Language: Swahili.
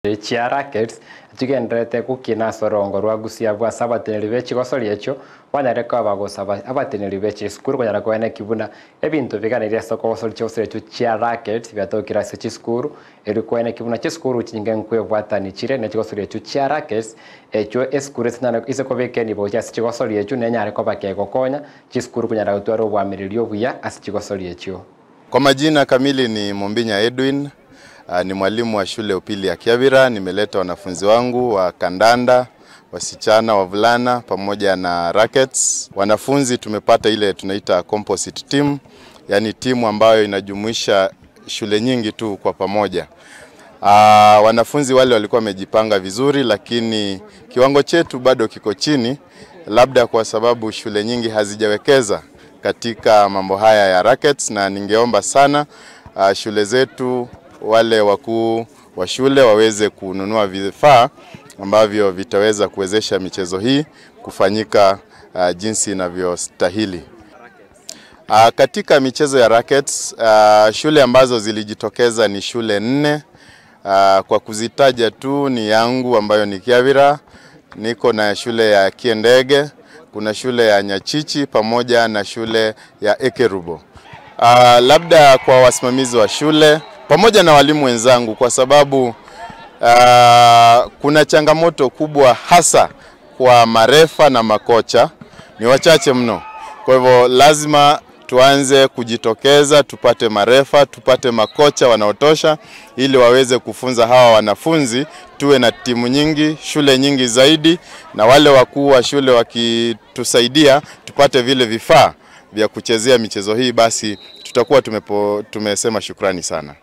Chia rackets tugendrete kukina sorongo rwagusia bwa sabateneri bechi gosoria echo wanyareko abagosaba abateneri bechi skuru konyara kwene kibuna ebintu biganire soko gosori cyose echo chia rackets byatokira se skuru eri kwene kibuna che skuru kinge nkwe bwatani chire ne gosori echo chia rackets echo eskuru tnana ise ko bekeni bo cha se gosori echo ne nyare ko bakego konya che skuru konyara gutwara obwamirilio buya asi gosori echo. Kwa majina kamili ni Mombinya Edwin. Ni mwalimu wa shule upili ya Kiavira. Nimeleta wanafunzi wangu wa kandanda, wasichana, wavulana pamoja na rackets. Wanafunzi tumepata ile tunaita composite team, yani timu ambayo inajumuisha shule nyingi tu kwa pamoja. Wanafunzi wale walikuwa wamejipanga vizuri, lakini kiwango chetu bado kiko chini, labda kwa sababu shule nyingi hazijawekeza katika mambo haya ya rackets, na ningeomba sana shule zetu wale wakuu wa shule waweze kununua vifaa ambavyo vitaweza kuwezesha michezo hii kufanyika jinsi inavyostahili. Katika michezo ya rackets, shule ambazo zilijitokeza ni shule 4. Kwa kuzitaja tu ni yangu ambayo ni Kiavira, niko na shule ya Kiendege, kuna shule ya Nyachichi pamoja na shule ya Ekerubo. Labda kwa wasimamizi wa shule pamoja na walimu wenzangu, kwa sababu kuna changamoto kubwa hasa kwa marefa na makocha, ni wachache mno. Kwa hivyo lazima tuanze kujitokeza, tupate marefa, tupate makocha wanaotosha ili waweze kufunza hawa wanafunzi, tuwe na timu nyingi, shule nyingi zaidi, na wale wakuu wa shule wakitusaidia tupate vile vifaa vya kuchezea michezo hii, basi tutakuwa tumesema shukrani sana.